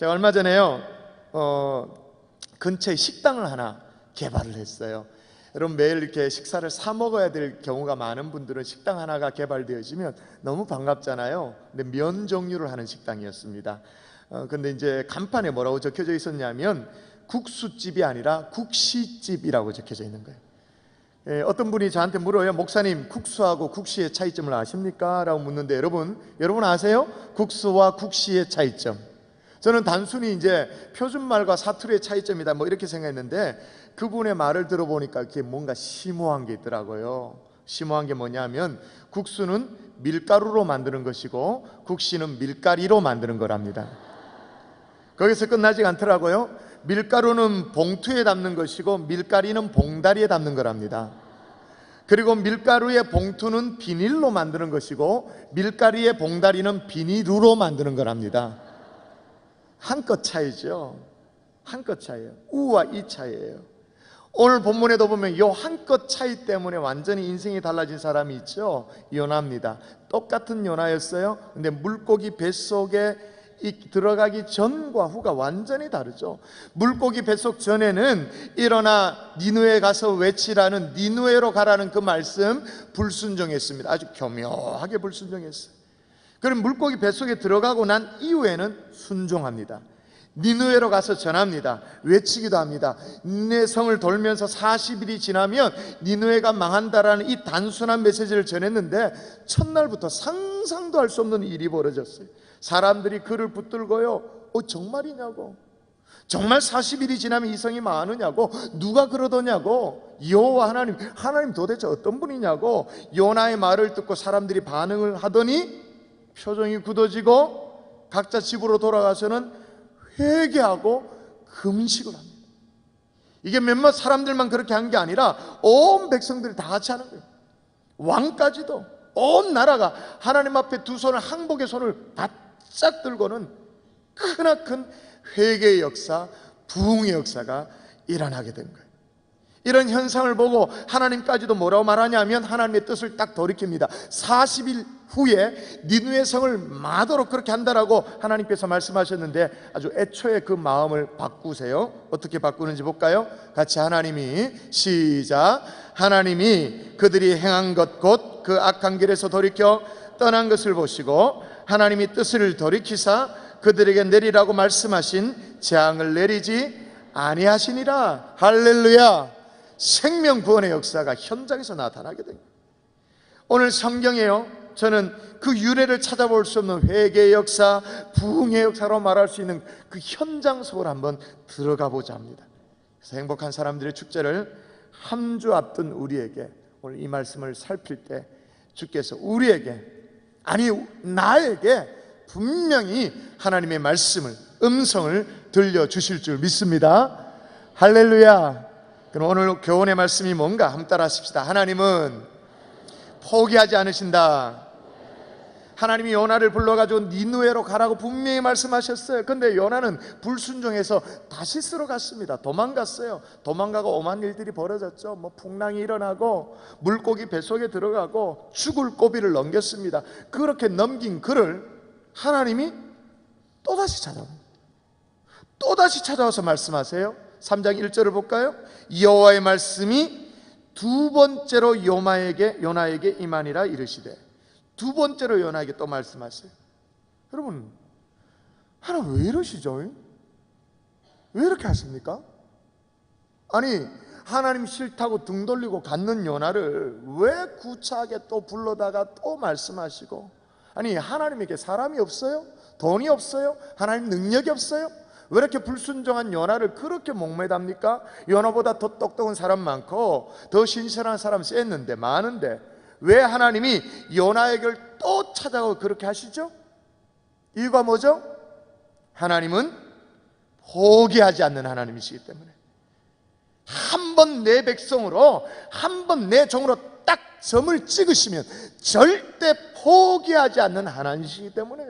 제가 얼마 전에요 근처에 식당을 하나 개발을 했어요. 여러분, 매일 이렇게 식사를 사 먹어야 될 경우가 많은 분들은 식당 하나가 개발되어지면 너무 반갑잖아요. 근데 면 종류를 하는 식당이었습니다. 근데 이제 간판에 뭐라고 적혀져 있었냐면 국수집이 아니라 국시집이라고 적혀져 있는 거예요. 어떤 분이 저한테 물어요. 목사님, 국수하고 국시의 차이점을 아십니까? 라고 묻는데, 여러분 아세요? 국수와 국시의 차이점. 저는 단순히 이제 표준말과 사투리의 차이점이다 뭐 이렇게 생각했는데, 그분의 말을 들어보니까 그게 뭔가 심오한 게 있더라고요. 심오한 게 뭐냐면 국수는 밀가루로 만드는 것이고 국시는 밀가리로 만드는 거랍니다. 거기서 끝나지 않더라고요. 밀가루는 봉투에 담는 것이고 밀가리는 봉다리에 담는 거랍니다. 그리고 밀가루의 봉투는 비닐로 만드는 것이고 밀가리의 봉다리는 비닐으로 만드는 거랍니다. 한끗 차이죠. 한끗 차이예요. 우와 이 차이예요. 오늘 본문에도 보면 이 한끗 차이 때문에 완전히 인생이 달라진 사람이 있죠. 요나입니다. 똑같은 요나였어요. 근데 물고기 뱃속에 들어가기 전과 후가 완전히 다르죠. 물고기 뱃속 전에는 일어나 니느웨 가서 외치라는, 니느웨로 가라는 그 말씀 불순종했습니다. 아주 교묘하게 불순종했어요. 그럼 물고기 뱃속에 들어가고 난 이후에는 순종합니다. 니느웨로 가서 전합니다. 외치기도 합니다. 니느웨 성을 돌면서 40일이 지나면 니느웨가 망한다라는 이 단순한 메시지를 전했는데, 첫날부터 상상도 할 수 없는 일이 벌어졌어요. 사람들이 그를 붙들고요, 정말이냐고, 정말 40일이 지나면 이 성이 망하느냐고, 누가 그러더냐고, 여호와 하나님 도대체 어떤 분이냐고 요나의 말을 듣고 사람들이 반응을 하더니 표정이 굳어지고 각자 집으로 돌아가서는 회개하고 금식을 합니다. 이게 몇몇 사람들만 그렇게 한 게 아니라 온 백성들이 다 같이 하는 거예요. 왕까지도, 온 나라가 하나님 앞에 두 손을, 항복의 손을 바짝 들고는 크나큰 회개의 역사, 부흥의 역사가 일어나게 된 거예요. 이런 현상을 보고 하나님까지도 뭐라고 말하냐면 하나님의 뜻을 딱 돌이킵니다. 40일 후에 니느웨 성을 마도록 그렇게 한다라고 하나님께서 말씀하셨는데, 아주 애초에 그 마음을 바꾸세요. 어떻게 바꾸는지 볼까요? 같이 하나님이, 시작. 하나님이 그들이 행한 것 곧 그 악한 길에서 돌이켜 떠난 것을 보시고 하나님이 뜻을 돌이키사 그들에게 내리라고 말씀하신 재앙을 내리지 아니하시니라. 할렐루야. 생명 구원의 역사가 현장에서 나타나게 됩니다. 오늘 성경에요, 저는 그 유래를 찾아볼 수 없는 회개의 역사, 부흥의 역사로 말할 수 있는 그 현장 속으로 한번 들어가 보자 합니다. 그래서 행복한 사람들의 축제를 한 주 앞둔 우리에게 오늘 이 말씀을 살필 때 주께서 우리에게, 아니 나에게 분명히 하나님의 말씀을, 음성을 들려주실 줄 믿습니다. 할렐루야. 그럼 오늘 교훈의 말씀이 뭔가 한번 따라 하십시다. 하나님은 포기하지 않으신다. 하나님이 요나를 불러가지고 니느웨로 가라고 분명히 말씀하셨어요. 근데 요나는 불순종해서 다시스로 갔습니다. 도망갔어요. 도망가고 오만 일들이 벌어졌죠. 뭐 풍랑이 일어나고 물고기 뱃속에 들어가고 죽을 고비를 넘겼습니다. 그렇게 넘긴 그를 하나님이 또다시 찾아옵니다. 또다시 찾아와서 말씀하세요. 3장 1절을 볼까요? 여호와의 말씀이 두 번째로 요나에게 임하니라 이르시되. 두 번째로 요나에게 또 말씀하세요. 여러분, 하나님 왜 이러시죠? 왜 이렇게 하십니까? 아니, 하나님 싫다고 등 돌리고 갔는 요나를 왜 구차하게 또 불러다가 또 말씀하시고, 아니 하나님에게 사람이 없어요? 돈이 없어요? 하나님 능력이 없어요? 왜 이렇게 불순종한 요나를 그렇게 목매답니까? 요나보다 더 똑똑한 사람 많고 더 신실한 사람 셌는데, 많은데 왜 하나님이 요나에게 또 찾아가고 그렇게 하시죠? 이유가 뭐죠? 하나님은 포기하지 않는 하나님이시기 때문에, 한 번 내 백성으로, 한 번 내 종으로 딱 점을 찍으시면 절대 포기하지 않는 하나님이시기 때문에.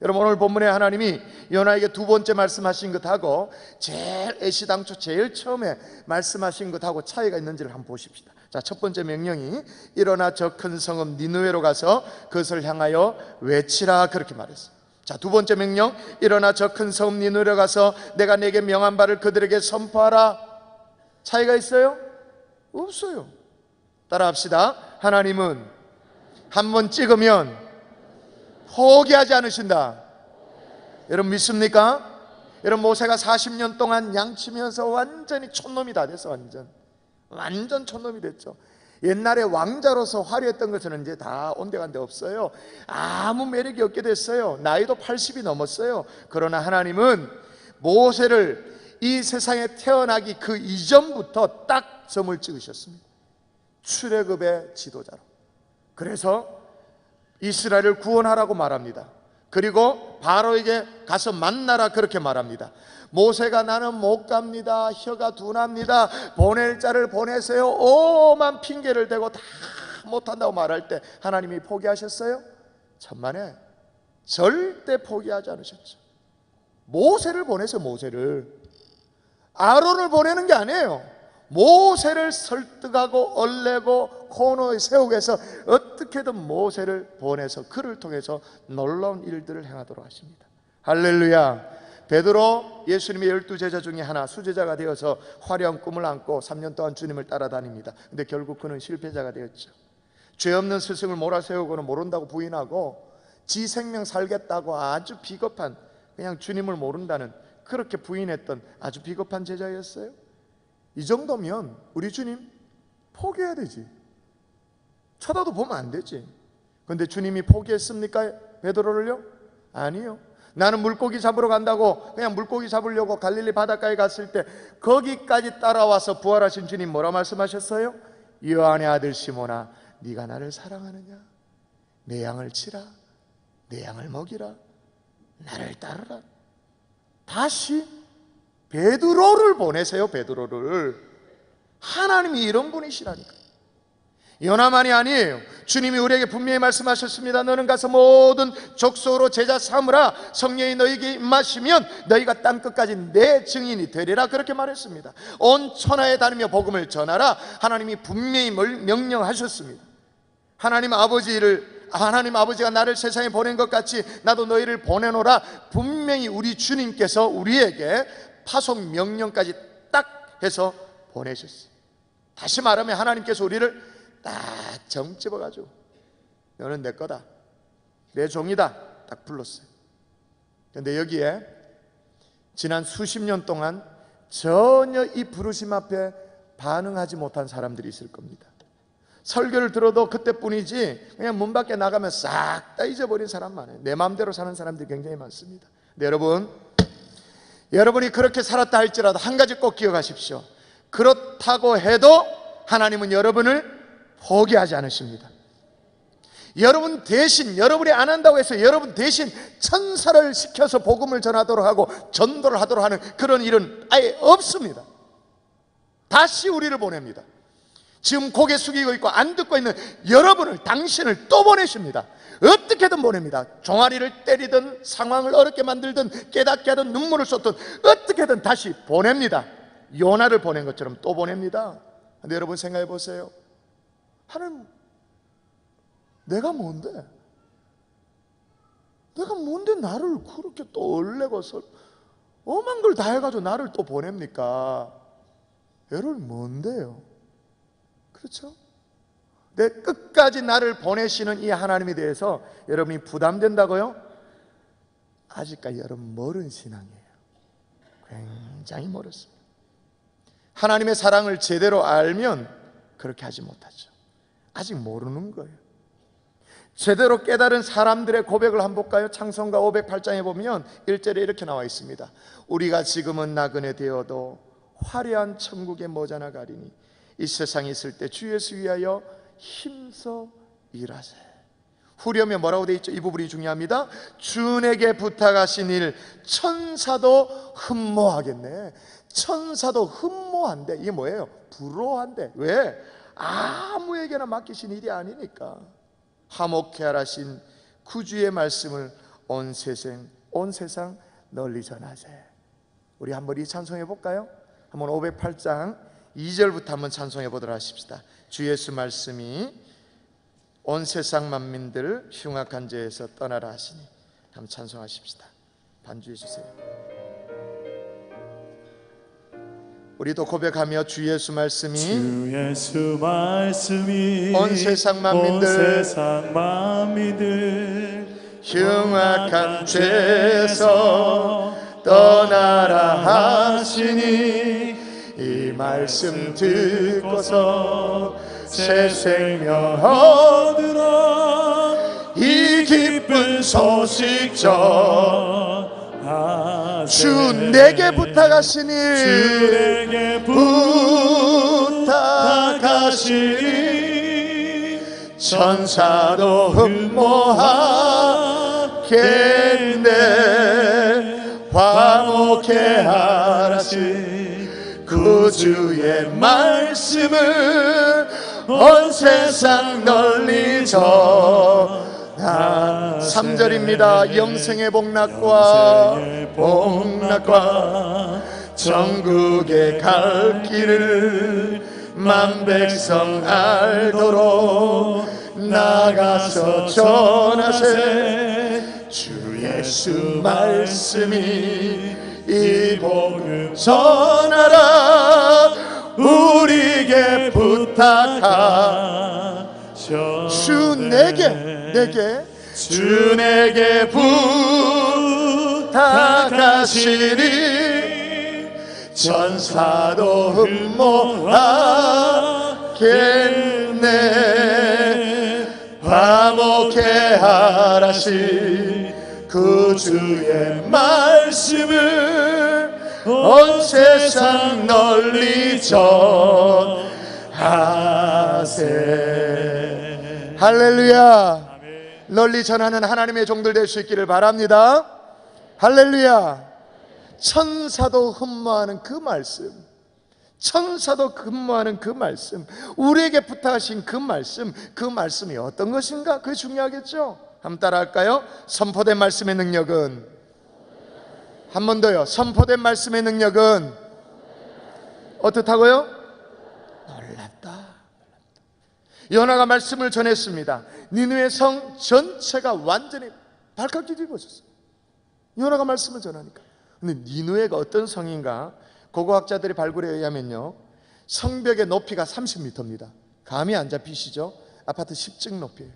여러분, 오늘 본문에 하나님이 요나에게 두 번째 말씀하신 것하고 제일 애시당초 제일 처음에 말씀하신 것하고 차이가 있는지를 한번 보십시다. 자, 첫 번째 명령이 일어나 저 큰 성읍 니느웨로 가서 그것을 향하여 외치라, 그렇게 말했어요. 자, 두 번째 명령, 일어나 저 큰 섬 니누에 가서 내가 내게 명한 바를 그들에게 선포하라. 차이가 있어요? 없어요. 따라합시다. 하나님은 한 번 찍으면 포기하지 않으신다. 여러분 믿습니까? 여러분, 모세가 40년 동안 양치면서 완전히 촌놈이 다 됐어. 완전 촌놈이 됐죠. 옛날에 왕자로서 화려했던 것은 이제 다 온데간데 없어요. 아무 매력이 없게 됐어요. 나이도 80이 넘었어요. 그러나 하나님은 모세를 이 세상에 태어나기 그 이전부터 딱 점을 찍으셨습니다. 출애굽의 지도자로. 그래서 이스라엘을 구원하라고 말합니다. 그리고 바로에게 가서 만나라 그렇게 말합니다. 모세가 나는 못 갑니다, 혀가 둔합니다, 보낼 자를 보내세요, 오만 핑계를 대고 다 못한다고 말할 때 하나님이 포기하셨어요? 천만에 절대 포기하지 않으셨죠. 모세를 보내서 모세를, 아론을 보내는 게 아니에요. 모세를 설득하고 얼레고 코너에 세우기 위해서 어떻게든 모세를 보내서 그를 통해서 놀라운 일들을 행하도록 하십니다. 할렐루야. 베드로, 예수님의 12제자 중에 하나, 수제자가 되어서 화려한 꿈을 안고 3년 동안 주님을 따라다닙니다. 근데 결국 그는 실패자가 되었죠. 죄 없는 스승을 몰아세우고는 모른다고 부인하고 지 생명 살겠다고 아주 비겁한, 그냥 주님을 모른다는, 그렇게 부인했던 아주 비겁한 제자였어요. 이 정도면 우리 주님 포기해야 되지. 쳐다도 보면 안 되지. 그런데 주님이 포기했습니까? 베드로를요? 아니요. 나는 물고기 잡으러 간다고 그냥 물고기 잡으려고 갈릴리 바닷가에 갔을 때 거기까지 따라와서 부활하신 주님 뭐라 말씀하셨어요? 요한의 아들 시몬아, 네가 나를 사랑하느냐? 내 양을 치라, 내 양을 먹이라, 나를 따르라. 다시 베드로를 보내세요. 베드로를. 하나님이 이런 분이시라니까. 요나만이 아니에요. 주님이 우리에게 분명히 말씀하셨습니다. 너는 가서 모든 족속으로 제자 삼으라. 성령이 너희에게 임하시면 너희가 땅끝까지 내 증인이 되리라. 그렇게 말했습니다. 온 천하에 다니며 복음을 전하라. 하나님이 분명히 명령하셨습니다. 하나님 아버지가 나를 세상에 보낸 것 같이 나도 너희를 보내노라. 분명히 우리 주님께서 우리에게 파송 명령까지 딱 해서 보내셨어요. 다시 말하면 하나님께서 우리를 딱 정집어가지고 너는 내 거다, 내 종이다 딱 불렀어요. 그런데 여기에 지난 수십 년 동안 전혀 이 부르심 앞에 반응하지 못한 사람들이 있을 겁니다. 설교를 들어도 그때뿐이지 그냥 문 밖에 나가면 싹 다 잊어버린 사람 많아요. 내 마음대로 사는 사람들이 굉장히 많습니다. 근데 여러분이 그렇게 살았다 할지라도 한 가지 꼭 기억하십시오. 그렇다고 해도 하나님은 여러분을 포기하지 않으십니다. 여러분 대신, 여러분이 안 한다고 해서 여러분 대신 천사를 시켜서 복음을 전하도록 하고 전도를 하도록 하는 그런 일은 아예 없습니다. 다시 우리를 보냅니다. 지금 고개 숙이고 있고 안 듣고 있는 여러분을, 당신을 또 보내십니다. 어떻게든 보냅니다. 종아리를 때리든 상황을 어렵게 만들든 깨닫게 하든 눈물을 쏟든 어떻게든 다시 보냅니다. 요나를 보낸 것처럼 또 보냅니다. 근데 여러분 생각해 보세요. 하나님, 내가 뭔데 나를 그렇게 또 얼레고 엄한 걸 다 해가지고 나를 또 보냅니까? 여러분 뭔데요? 그렇죠? 내 끝까지 나를 보내시는 이 하나님에 대해서 여러분이 부담된다고요? 아직까지 여러분 멀은 신앙이에요. 굉장히 멀었습니다. 하나님의 사랑을 제대로 알면 그렇게 하지 못하죠. 아직 모르는 거예요. 제대로 깨달은 사람들의 고백을 한번 볼까요? 창성가 508장에 보면 1절에 이렇게 나와 있습니다. 우리가 지금은 나그네 되어도 화려한 천국에 머지않아 가리니 이 세상에 있을 때 주 예수 위하여 힘써 일하세. 후렴에 뭐라고 되어 있죠? 이 부분이 중요합니다. 주에게 부탁하신 일 천사도 흠모하겠네. 천사도 흠모한대. 이게 뭐예요? 부러워한대. 왜? 아무에게나 맡기신 일이 아니니까. 화목케 하라신 구주의 말씀을 온 세상 널리 전하세. 우리 한번 이 찬송해 볼까요? 한번 508장 2절부터 한번 찬송해 보도록 하십시다. 주 예수 말씀이 온 세상 만민들 흉악한 죄에서 떠나라 하시니 한번 찬송하십시다. 반주해 주세요. 우리도 고백하며 주 예수 말씀이 온 세상 만민들 흉악한 죄에서 떠나라 하시니 이 말씀 듣고서 새 생명 얻으라 이 기쁜 소식 전하세. 주 내게 부탁하시니 천사도 흠모하겠네. 화목해 하라시 구주의 말씀을 온 세상 널리 전하세. 3절입니다. 영생의 복락과 천국에 갈 길을 만 백성 알도록 나가서 전하세. 주 예수 말씀이 이 복음 전하라 우리에게 부탁하셔. 주 내게 부탁하시니 천사도 흠모하겠네. 화목해 하라시 구주의 말씀을 온 세상 널리 전하세. 할렐루야. 널리 전하는 하나님의 종들 될 수 있기를 바랍니다. 할렐루야. 천사도 흠모하는 그 말씀, 천사도 흠모하는 그 말씀, 우리에게 부탁하신 그 말씀이 어떤 것인가? 그게 중요하겠죠. 한번 따라할까요? 선포된 말씀의 능력은, 한 번 더요. 선포된 말씀의 능력은 어떻다고요? 놀랍다. 요나가 말씀을 전했습니다. 니느웨 성 전체가 완전히 발칵 뒤집어졌어요. 요나가 말씀을 전하니까. 근데 니느웨가 어떤 성인가? 고고학자들의 발굴에 의하면요, 성벽의 높이가 30m입니다. 감이 안 잡히시죠? 아파트 10층 높이에요.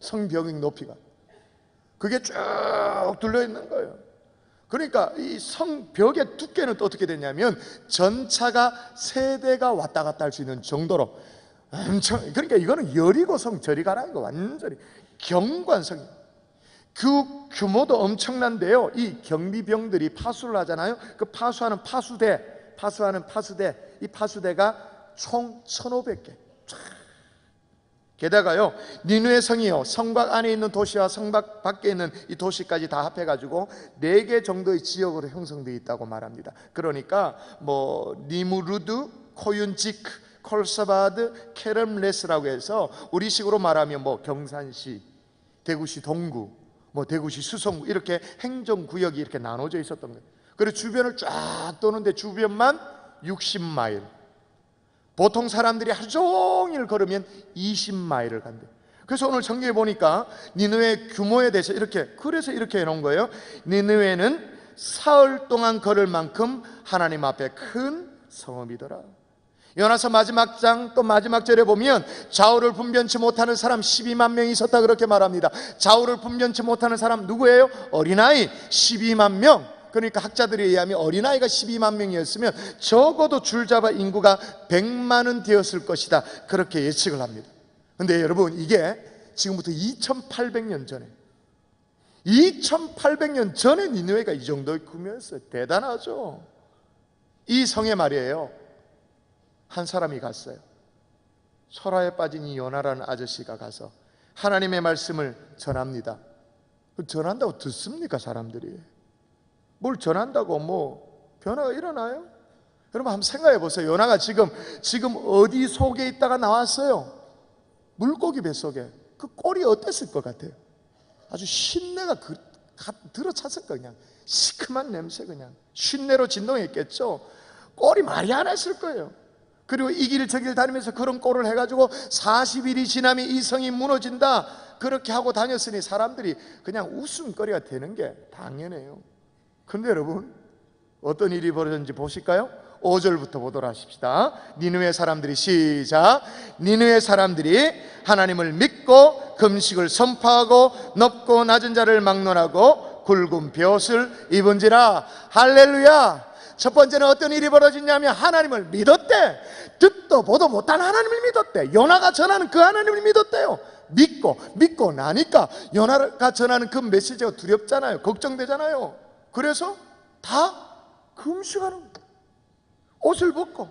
성벽의 높이가. 그게 쭉 둘러 있는 거예요. 그러니까 이 성벽의 두께는 또 어떻게 되냐면 전차가 3대가 왔다 갔다 할 수 있는 정도로 엄청, 그러니까 이거는 여리고성 저리 가라, 이거 완전히 경관성이에요. 그 규모도 엄청난데요, 이 경비병들이 파수를 하잖아요. 그 파수하는 파수대, 이 파수대가 총 1,500개. 게다가요, 니느웨 성이요, 성곽 안에 있는 도시와 성곽 밖에 있는 이 도시까지 다 합해가지고 4개 정도의 지역으로 형성되어 있다고 말합니다. 그러니까 뭐 니무르드, 코윤지크, 콜사바드, 케렘레스라고 해서 우리식으로 말하면 뭐 경산시, 대구시 동구, 뭐 대구시 수성구, 이렇게 행정구역이 이렇게 나눠져 있었던 거예요. 그리고 주변을 쫙 도는데 주변만 60마일. 보통 사람들이 하루 종일 걸으면 20마일을 간대요. 그래서 오늘 성경에 보니까 니느웨 규모에 대해서 그래서 이렇게 해놓은 거예요. 니느웨는 사흘 동안 걸을 만큼 하나님 앞에 큰 성읍이더라. 요나서 마지막 장 또 마지막 절에 보면 좌우를 분변치 못하는 사람 12만 명이 있었다, 그렇게 말합니다. 좌우를 분변치 못하는 사람 누구예요? 어린아이 12만 명. 그러니까 학자들에 의하면 어린아이가 12만 명이었으면 적어도 줄잡아 인구가 100만은 되었을 것이다, 그렇게 예측을 합니다. 근데 여러분, 이게 지금부터 2800년 전에 2800년 전에 니느웨가 이 정도의 규모였어요. 대단하죠. 이 성에 말이에요, 한 사람이 갔어요. 설화에 빠진 이 요나라는 아저씨가 가서 하나님의 말씀을 전합니다. 전한다고 듣습니까? 사람들이 뭘 전한다고 뭐 변화가 일어나요? 여러분 한번 생각해 보세요. 요나가 지금 어디 속에 있다가 나왔어요? 물고기 뱃속에. 그 꼴이 어땠을 것 같아요? 아주 신내가 들어찼을 거예요. 그냥 시큼한 냄새, 그냥 쉰내로 진동했겠죠. 꼴이 말이 안 했을 거예요. 그리고 이 길 저 길 다니면서 그런 꼴을 해가지고 40일이 지나면 이 성이 무너진다, 그렇게 하고 다녔으니 사람들이 그냥 웃음거리가 되는 게 당연해요. 근데 여러분, 어떤 일이 벌어졌는지 보실까요? 5절부터 보도록 하십시다. 니느웨 사람들이, 시작. 니느웨 사람들이 하나님을 믿고 금식을 선포하고 높고 낮은 자를 막론하고 굵은 벼옷을 입은지라. 할렐루야. 첫 번째는 어떤 일이 벌어졌냐면 하나님을 믿었대. 듣도 보도 못한 하나님을 믿었대. 요나가 전하는 그 하나님을 믿었대요. 믿고 나니까 요나가 전하는 그 메시지가 두렵잖아요. 걱정되잖아요. 그래서 다 금식하는 거예요. 옷을 벗고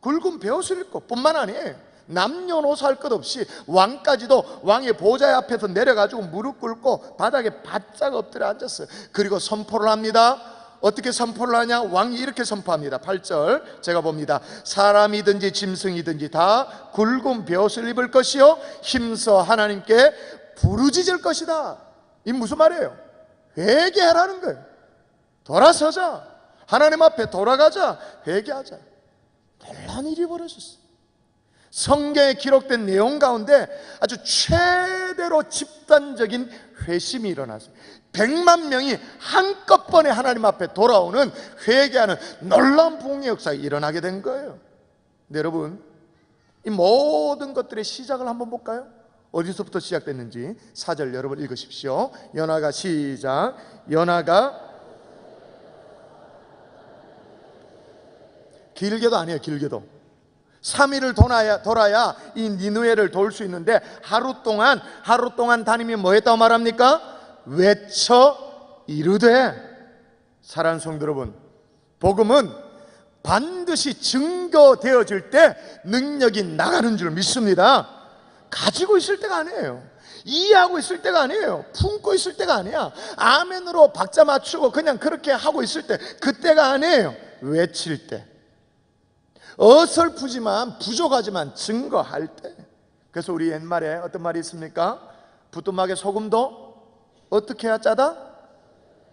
굵은 벼옷을 입고, 뿐만 아니에요, 남녀노소 할 것 없이 왕까지도 왕의 보좌 앞에서 내려가지고 무릎 꿇고 바닥에 바짝 엎드려 앉았어요. 그리고 선포를 합니다. 어떻게 선포를 하냐? 왕이 이렇게 선포합니다. 8절 제가 봅니다. 사람이든지 짐승이든지 다 굵은 벼옷을 입을 것이요 힘써 하나님께 부르짖을 것이다. 이 무슨 말이에요? 회개하라는 거예요. 돌아서자, 하나님 앞에 돌아가자, 회개하자. 놀라운 일이 벌어졌어요. 성경에 기록된 내용 가운데 아주 최대로 집단적인 회심이 일어났어요. 100만 명이 한꺼번에 하나님 앞에 돌아오는, 회개하는 놀라운 부흥의 역사가 일어나게 된 거예요. 근데 여러분, 이 모든 것들의 시작을 한번 볼까요? 어디서부터 시작됐는지 4절 여러분 읽으십시오. 요나가, 시작. 요나가, 길게도 아니에요. 길게도 3일을 돌아야 이 니느웨를 돌 수 있는데, 하루 동안 다니면 뭐 했다고 말합니까? 외쳐 이르되. 사랑하는 성도 여러분, 복음은 반드시 증거되어질 때 능력이 나가는 줄 믿습니다. 가지고 있을 때가 아니에요. 이해하고 있을 때가 아니에요. 품고 있을 때가 아니야. 아멘으로 박자 맞추고 그냥 그렇게 하고 있을 때, 그때가 아니에요. 외칠 때, 어설프지만 부족하지만 증거할 때. 그래서 우리 옛말에 어떤 말이 있습니까? 부뚜막에 소금도 어떻게 해야 짜다?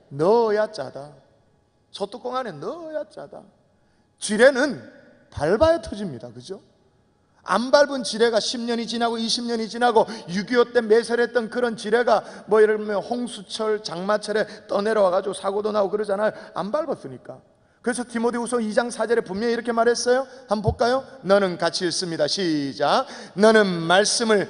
넣어야 짜다. 소뚜껑 안에 넣어야 짜다. 지뢰는 밟아야 터집니다. 그죠? 안 밟은 지뢰가 10년이 지나고 20년이 지나고 6.25 때 매설했던 그런 지뢰가 뭐 예를 들면 홍수철, 장마철에 떠내려와가지고 사고도 나고 그러잖아요. 안 밟았으니까. 그래서 디모데후서 2장 4절에 분명히 이렇게 말했어요. 한번 볼까요? 너는 같이 읽습니다. 시작. 너는 말씀을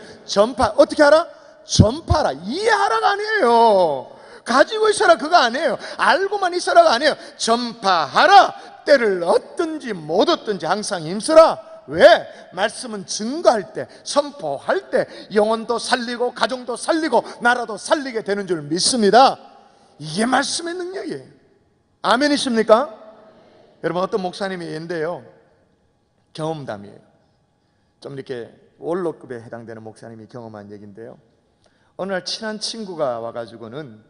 어떻게 하라? 전파하라. 이해하라가 아니에요. 가지고 있어라 그거 아니에요. 알고만 있어라가 아니에요. 전파하라. 때를 얻든지 못 얻든지 항상 힘쓰라. 왜? 말씀은 증거할 때, 선포할 때 영혼도 살리고 가정도 살리고 나라도 살리게 되는 줄 믿습니다. 이게 말씀의 능력이에요. 아멘이십니까? 여러분, 어떤 목사님이 얘인데요, 경험담이에요. 좀 이렇게 원로급에 해당되는 목사님이 경험한 얘기인데요, 어느 날 친한 친구가 와가지고는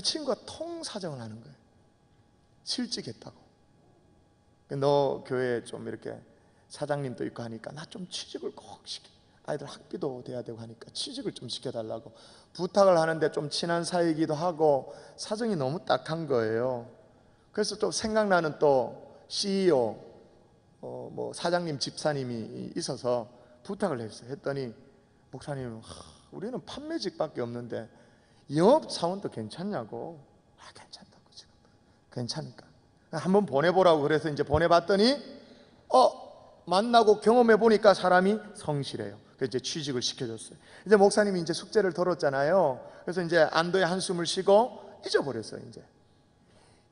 친구가 통사정을 하는 거예요. 실직했다고. 너 교회에 좀 이렇게 사장님도 있고 하니까 나 좀 취직을 꼭 시켜, 아이들 학비도 돼야 되고 하니까 취직을 좀 시켜달라고 부탁을 하는데, 좀 친한 사이이기도 하고 사정이 너무 딱한 거예요. 그래서 또 생각나는 또 CEO, 뭐 사장님 집사님이 있어서 부탁을 했어요. 했더니 목사님, 우리는 판매직밖에 없는데 영업 사원도 괜찮냐고. 괜찮다고. 지금 괜찮으니까 한번 보내보라고. 그래서 이제 보내봤더니 만나고 경험해 보니까 사람이 성실해요. 그래서 이제 취직을 시켜줬어요. 이제 목사님이 이제 숙제를 덜었잖아요. 그래서 이제 안도의 한숨을 쉬고 잊어버렸어요. 이제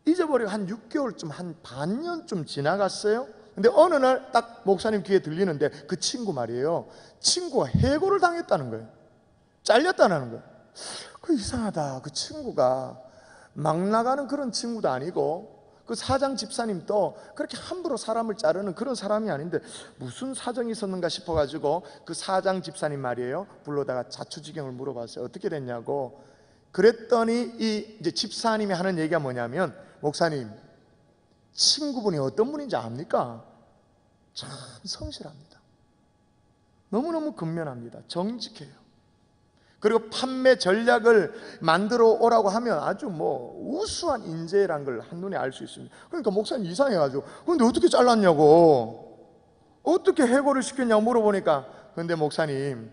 잊어버리고 한 6개월쯤, 한 반년쯤 지나갔어요. 근데 어느 날 딱 목사님 귀에 들리는데, 그 친구 말이에요, 친구가 해고를 당했다는 거예요. 잘렸다는 거예요. 그 이상하다. 그 친구가 막 나가는 그런 친구도 아니고, 그 사장 집사님도 그렇게 함부로 사람을 자르는 그런 사람이 아닌데 무슨 사정이 있었는가 싶어가지고 그 사장 집사님 말이에요, 불러다가 자초지경을 물어봤어요. 어떻게 됐냐고. 그랬더니 이 이제 집사님이 하는 얘기가 뭐냐면, 목사님, 친구분이 어떤 분인지 압니까? 참 성실합니다. 너무너무 근면합니다. 정직해요. 그리고 판매 전략을 만들어 오라고 하면 아주 뭐 우수한 인재란 걸 한눈에 알 수 있습니다. 그러니까 목사님 이상해가지고, 근데 어떻게 잘랐냐고. 어떻게 해고를 시켰냐고 물어보니까, 근데 목사님,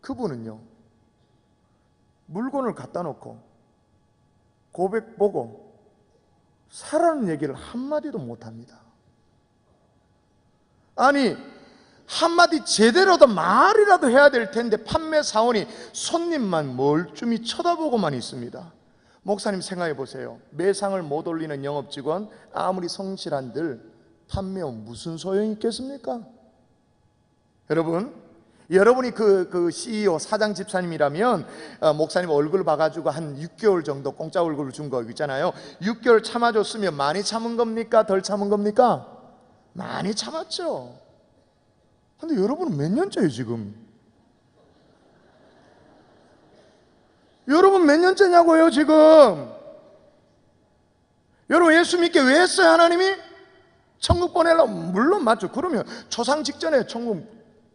그분은요 물건을 갖다 놓고 고백 보고 사라는 얘기를 한마디도 못합니다. 아니, 한마디 제대로도 말이라도 해야 될 텐데 판매 사원이 손님만 멀쩡히 쳐다보고만 있습니다. 목사님 생각해 보세요. 매상을 못 올리는 영업직원 아무리 성실한들 판매원 무슨 소용이 있겠습니까? 여러분이 그 CEO 사장 집사님이라면 목사님 얼굴 봐가지고 한 6개월 정도 공짜 얼굴을 준 거 있잖아요. 6개월 참아줬으면 많이 참은 겁니까? 덜 참은 겁니까? 많이 참았죠. 근데 여러분은 몇 년째예요 지금? 여러분 몇 년째냐고요 지금? 여러분 예수 믿게 왜 했어요 하나님이? 천국 보내려고. 물론 맞죠. 그러면 초상 직전에 천국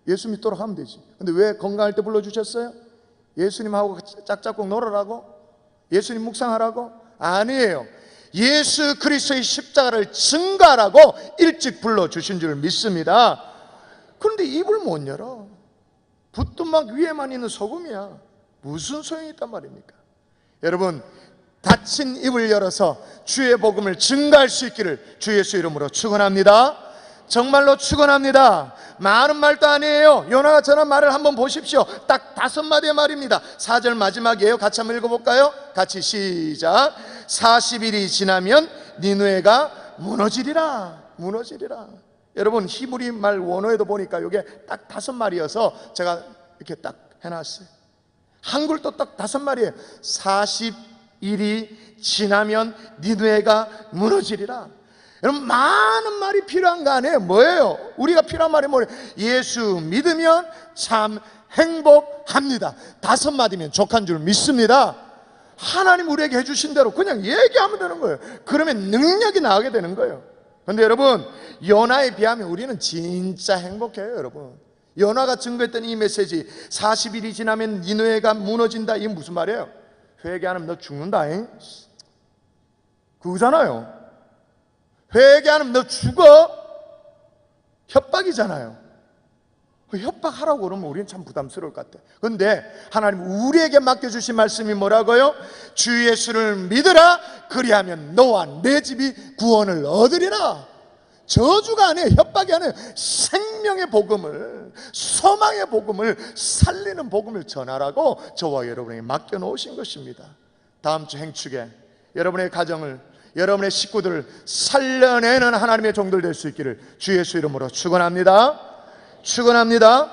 예수 믿도록 하면 되지. 근데 왜 건강할 때 불러주셨어요? 예수님하고 짝짝꿍 놀아라고? 예수님 묵상하라고? 아니에요. 예수 그리스도의 십자가를 증거하라고 일찍 불러주신 줄 믿습니다. 그런데 입을 못 열어. 붓두막 위에만 있는 소금이야. 무슨 소용이 있단 말입니까? 여러분, 닫힌 입을 열어서 주의 복음을 증거할 수 있기를 주 예수 이름으로 축원합니다. 정말로 축원합니다. 많은 말도 아니에요. 요나가 전한 말을 한번 보십시오. 딱 5마디의 말입니다. 4절 마지막이에요. 같이 한번 읽어볼까요? 같이 시작. 40일이 지나면 니느웨가 무너지리라. 무너지리라. 여러분 히브리 말 원어에도 보니까 이게 딱 5마리여서 제가 이렇게 딱 해놨어요. 한글도 딱 5마리예요. 40일이 지나면 니느웨가 무너지리라. 여러분 많은 말이 필요한 거 아니에요? 뭐예요? 우리가 필요한 말이 뭐예요? 예수 믿으면 참 행복합니다. 5마디면 족한 줄 믿습니다. 하나님 우리에게 해주신 대로 그냥 얘기하면 되는 거예요. 그러면 능력이 나오게 되는 거예요. 근데 여러분 요나에 비하면 우리는 진짜 행복해요. 여러분 요나가 증거했던 이 메시지 40일이 지나면 니느웨가 무너진다. 이게 무슨 말이에요? 회개 안 하면 너 죽는다잉. 그거잖아요. 회개 안 하면 너 죽어. 협박이잖아요. 협박하라고 그러면 우리는 참 부담스러울 것 같아요. 그런데 하나님 우리에게 맡겨주신 말씀이 뭐라고요? 주 예수를 믿으라. 그리하면 너와 내 집이 구원을 얻으리라. 저주가 아니에요. 협박이 아니에요. 생명의 복음을, 소망의 복음을, 살리는 복음을 전하라고 저와 여러분에게 맡겨놓으신 것입니다. 다음 주 행축에 여러분의 가정을, 여러분의 식구들을 살려내는 하나님의 종들 될 수 있기를 주 예수 이름으로 축원합니다. 축원합니다.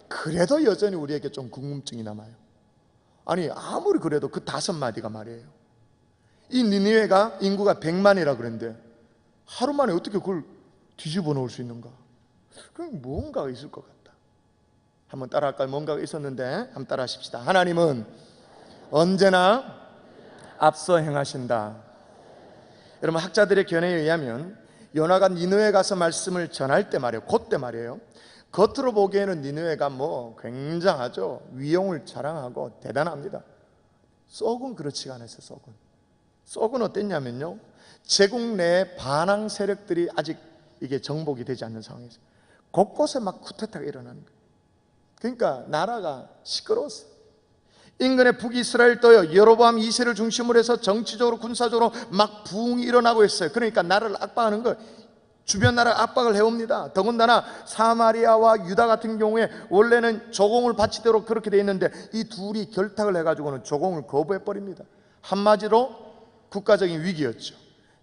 그래도 여전히 우리에게 좀 궁금증이 남아요. 아니 아무리 그래도 그 5마디가 말이에요. 이 니느웨가 인구가 100만이라 그랬는데 하루 만에 어떻게 그걸 뒤집어 놓을 수 있는가? 그럼 뭔가가 있을 것 같다. 한번 따라할까요? 뭔가가 있었는데 한번 따라 하십시다. 하나님은 언제나 앞서 행하신다. 여러분 학자들의 견해에 의하면 요나가 니느웨 가서 말씀을 전할 때 말이에요. 그때 말이에요. 겉으로 보기에는 니느웨가 굉장하죠. 위용을 자랑하고 대단합니다. 썩은 그렇지가 않았어요. 썩은 어땠냐면요, 제국 내 반항 세력들이 아직 이게 정복이 되지 않는 상황에서 곳곳에 막 쿠데타가 일어나는 거예요. 그러니까 나라가 시끄러웠어요. 인근의 북이스라엘도요, 여로보암 2세를 중심으로 해서 정치적으로 군사적으로 막 부흥이 일어나고 있어요. 그러니까 나라를 압박하는 거예요. 주변 나라 압박을 해옵니다. 더군다나 사마리아와 유다 같은 경우에 원래는 조공을 바치도록 그렇게 돼 있는데 이 둘이 결탁을 해가지고는 조공을 거부해버립니다. 한마디로 국가적인 위기였죠.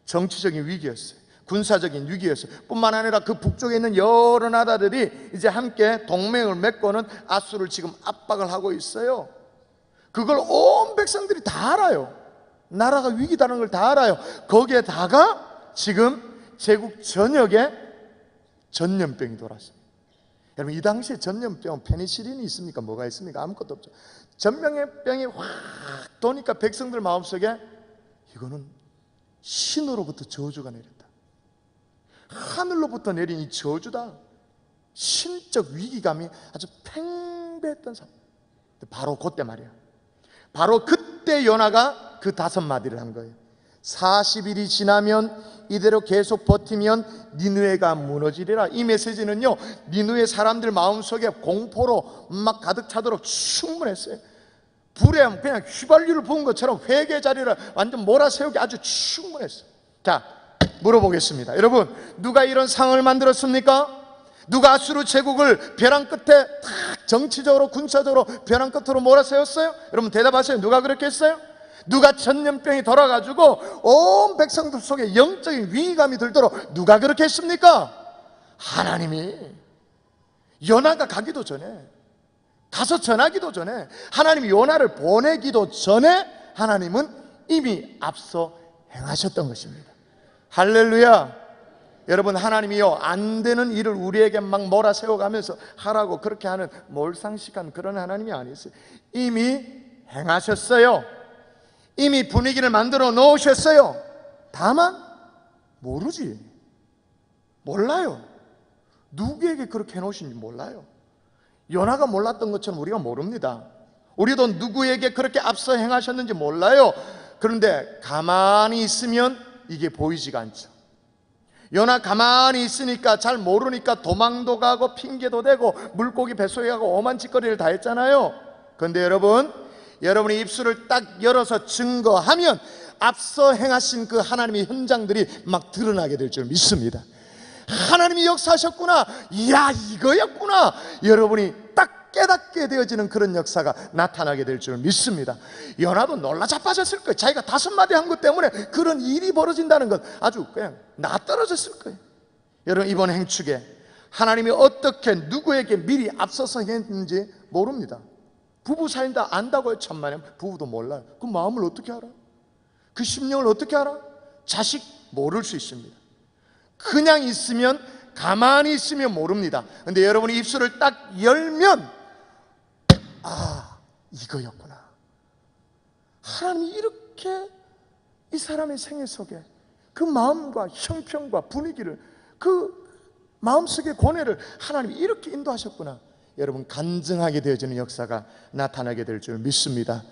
정치적인 위기였어요. 군사적인 위기였어요. 뿐만 아니라 그 북쪽에 있는 여러 나라들이 이제 함께 동맹을 맺고는 아수를 지금 압박을 하고 있어요. 그걸 온 백성들이 다 알아요. 나라가 위기다는 걸 다 알아요. 거기에다가 지금 제국 전역에 전염병이 돌았습니다. 여러분 이 당시에 전염병 페니실린이 있습니까? 뭐가 있습니까? 아무것도 없죠. 전염병이 확 도니까 백성들 마음속에 이거는 신으로부터 저주가 내렸다. 하늘로부터 내린 이 저주다. 신적 위기감이 아주 팽배했던 사람. 바로 그때 말이야. 바로 그때 요나가 그 5마디를 한 거예요. 40일이 지나면 이대로 계속 버티면 니느웨가 무너지리라. 이 메시지는요, 니느웨 사람들 마음속에 공포로 막 가득 차도록 충분했어요. 불에 그냥 휘발유를 부은 것처럼 회개 자리를 완전 몰아세우기 아주 충분했어요. 자, 물어보겠습니다. 여러분, 누가 이런 상황을 만들었습니까? 누가 아수르 제국을 벼랑 끝에 탁 정치적으로 군사적으로 벼랑 끝으로 몰아세웠어요? 여러분 대답하세요. 누가 그렇게 했어요? 누가 전염병이 돌아가지고 온 백성들 속에 영적인 위기감이 들도록 누가 그렇게 했습니까? 하나님이. 요나가 가기도 전에, 가서 전하기도 전에, 하나님이 요나를 보내기도 전에 하나님은 이미 앞서 행하셨던 것입니다. 할렐루야. 여러분, 하나님이요, 안 되는 일을 우리에게 막 몰아세워가면서 하라고 그렇게 하는 몰상식한 그런 하나님이 아니었어요. 이미 행하셨어요. 이미 분위기를 만들어 놓으셨어요. 다만 모르지. 몰라요. 누구에게 그렇게 해놓으신지 몰라요. 요나가 몰랐던 것처럼 우리가 모릅니다. 우리도 누구에게 그렇게 앞서 행하셨는지 몰라요. 그런데 가만히 있으면 이게 보이지가 않죠. 요나 가만히 있으니까, 잘 모르니까 도망도 가고 핑계도 대고 물고기 뱃속에 가고 오만 짓거리를 다 했잖아요. 그런데 여러분이 입술을 딱 열어서 증거하면 앞서 행하신 그 하나님의 현장들이 막 드러나게 될 줄 믿습니다. 하나님이 역사하셨구나, 이야 이거였구나, 여러분이 딱 깨닫게 되어지는 그런 역사가 나타나게 될 줄 믿습니다. 요나도 놀라 자빠졌을 거예요. 자기가 5마디 한 것 때문에 그런 일이 벌어진다는 건 아주 그냥 낯떨어졌을 거예요. 여러분, 이번 행축에 하나님이 어떻게 누구에게 미리 앞서서 했는지 모릅니다. 부부 사이인다 안다고요? 천만에 부부도 몰라요. 그 마음을 어떻게 알아? 그 심령을 어떻게 알아? 자식 모를 수 있습니다. 그냥 있으면, 가만히 있으면 모릅니다. 근데 여러분이 입술을 딱 열면 아, 이거였구나. 하나님이 이렇게 이 사람의 생애 속에 그 마음과 형편과 분위기를, 그 마음속의 고뇌를 하나님이 이렇게 인도하셨구나. 여러분, 간증하게 되어지는 역사가 나타나게 될 줄 믿습니다.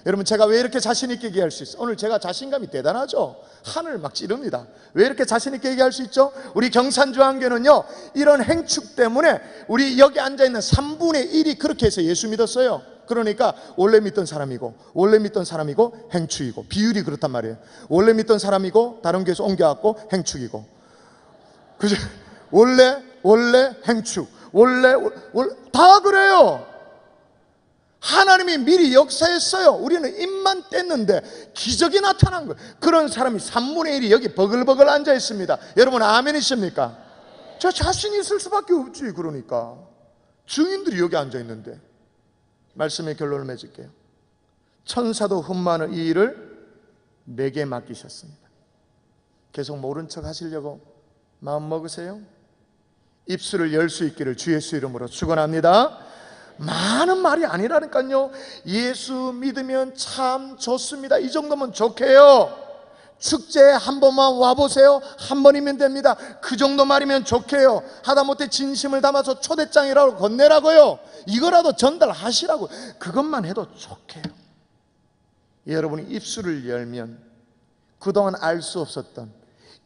여러분, 제가 왜 이렇게 자신 있게 얘기할 수 있어요? 오늘 제가 자신감이 대단하죠. 하늘 막 찌릅니다. 왜 이렇게 자신 있게 얘기할 수 있죠? 우리 경산중앙교는요, 이런 행축 때문에 우리 여기 앉아있는 3분의 1이 그렇게 해서 예수 믿었어요. 그러니까 원래 믿던 사람이고 행축이고, 비율이 그렇단 말이에요. 원래 믿던 사람이고 다른 교회에서 옮겨왔고 행축이고, 그죠? 원래 행축, 원래 다 그래요. 하나님이 미리 역사했어요. 우리는 입만 뗐는데 기적이 나타난 거예요. 그런 사람이 3분의 1이 여기 버글버글 앉아 있습니다. 여러분 아멘이십니까? 저 자신이 있을 수밖에 없지. 그러니까 증인들이 여기 앉아 있는데. 말씀의 결론을 맺을게요. 천사도 흠많은 이 일을 내게 맡기셨습니다. 계속 모른 척 하시려고 마음 먹으세요? 입술을 열 수 있기를 주 예수 이름으로 축원합니다. 많은 말이 아니라니까요. 예수 믿으면 참 좋습니다. 이 정도면 좋게요. 축제에 한 번만 와보세요. 한 번이면 됩니다. 그 정도 말이면 좋게요. 하다못해 진심을 담아서 초대장이라고 건네라고요. 이거라도 전달하시라고. 그것만 해도 좋게요. 여러분이 입술을 열면 그동안 알 수 없었던,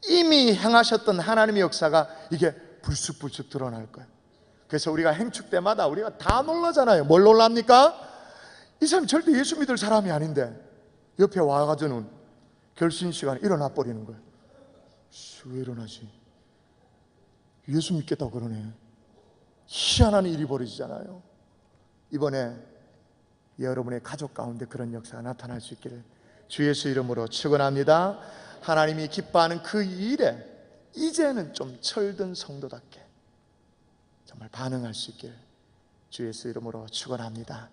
이미 행하셨던 하나님의 역사가 이게 불쑥불쑥 드러날 거예요. 그래서 우리가 행축 때마다 우리가 다 놀라잖아요. 뭘 놀랍니까? 이 사람이 절대 예수 믿을 사람이 아닌데 옆에 와가지고는 결신 시간에 일어나 버리는 거예요. 왜 일어나지? 예수 믿겠다고 그러네. 희한한 일이 벌어지잖아요. 이번에 여러분의 가족 가운데 그런 역사가 나타날 수 있기를 주 예수 이름으로 축원합니다. 하나님이 기뻐하는 그 일에 이제는 좀 철든 성도답게 정말 반응할 수 있길 주 예수 이름으로 축원합니다.